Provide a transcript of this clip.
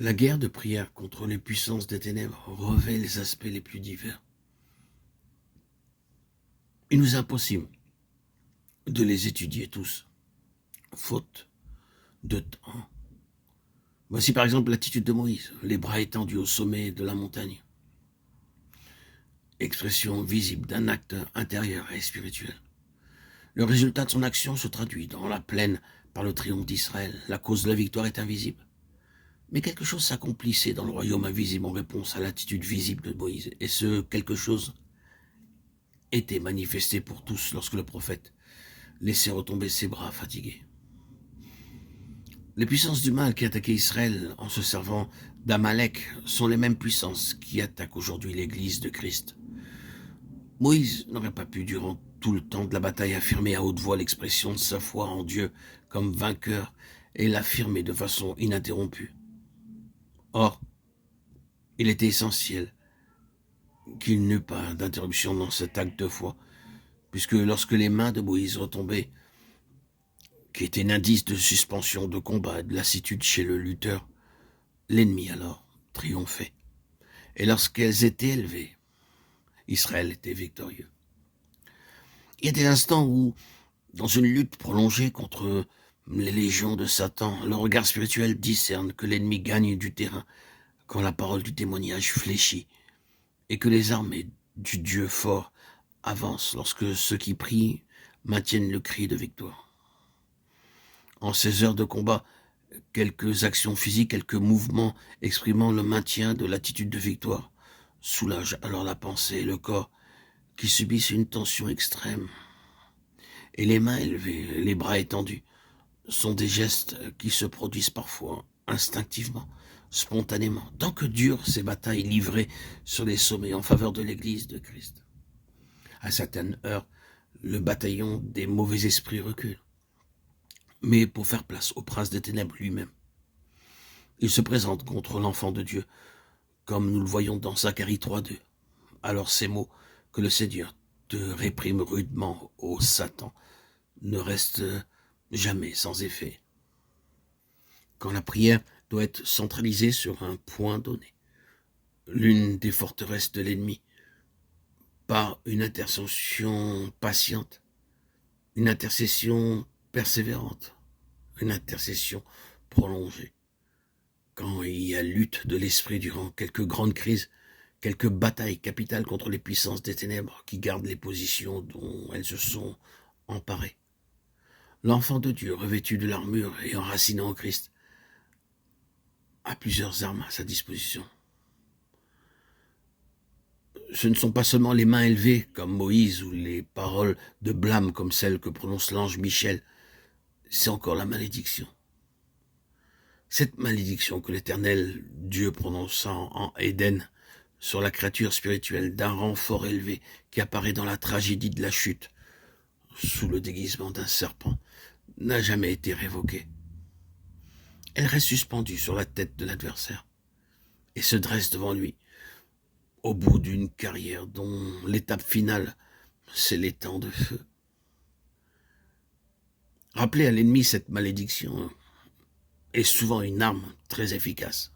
La guerre de prière contre les puissances des ténèbres revêt les aspects les plus divers. Il nous est impossible de les étudier tous, faute de temps. Voici par exemple l'attitude de Moïse, les bras étendus au sommet de la montagne. Expression visible d'un acte intérieur et spirituel. Le résultat de son action se traduit dans la plaine par le triomphe d'Israël. La cause de la victoire est invisible. Mais quelque chose s'accomplissait dans le royaume invisible en réponse à l'attitude visible de Moïse. Et ce quelque chose était manifesté pour tous lorsque le prophète laissait retomber ses bras fatigués. Les puissances du mal qui attaquaient Israël en se servant d'Amalek sont les mêmes puissances qui attaquent aujourd'hui l'Église de Christ. Moïse n'aurait pas pu, durant tout le temps de la bataille, affirmer à haute voix l'expression de sa foi en Dieu comme vainqueur et l'affirmer de façon ininterrompue. Or, il était essentiel qu'il n'y eût pas d'interruption dans cet acte de foi, puisque lorsque les mains de Moïse retombaient, qui était un indice de suspension de combat et de lassitude chez le lutteur, l'ennemi alors triomphait. Et lorsqu'elles étaient élevées, Israël était victorieux. Il y a des instants où, dans une lutte prolongée contre les légions de Satan, le regard spirituel discerne que l'ennemi gagne du terrain quand la parole du témoignage fléchit et que les armées du Dieu fort avancent lorsque ceux qui prient maintiennent le cri de victoire. En ces heures de combat, quelques actions physiques, quelques mouvements exprimant le maintien de l'attitude de victoire soulagent alors la pensée et le corps qui subissent une tension extrême. Et les mains élevées, les bras étendus, sont des gestes qui se produisent parfois instinctivement, spontanément, tant que durent ces batailles livrées sur les sommets en faveur de l'Église de Christ. À certaines heures, le bataillon des mauvais esprits recule, mais pour faire place au prince des ténèbres lui-même. Il se présente contre l'enfant de Dieu, comme nous le voyons dans Zacharie 3:2. Alors ces mots que le Seigneur te réprime rudement, ô Satan, ne restent jamais sans effet. Quand la prière doit être centralisée sur un point donné, l'une des forteresses de l'ennemi, par une intercession patiente, une intercession persévérante, une intercession prolongée. Quand il y a lutte de l'esprit durant quelques grandes crises, quelques batailles capitales contre les puissances des ténèbres qui gardent les positions dont elles se sont emparées. L'enfant de Dieu, revêtu de l'armure et enraciné en Christ, a plusieurs armes à sa disposition. Ce ne sont pas seulement les mains élevées comme Moïse ou les paroles de blâme comme celles que prononce l'ange Michel, c'est encore la malédiction. Cette malédiction que l'Éternel Dieu prononça en Éden sur la créature spirituelle d'un rang fort élevé qui apparaît dans la tragédie de la chute sous le déguisement d'un serpent n'a jamais été révoquée. Elle reste suspendue sur la tête de l'adversaire et se dresse devant lui au bout d'une carrière dont l'étape finale, c'est l'étang de feu. Rappeler à l'ennemi cette malédiction est souvent une arme très efficace.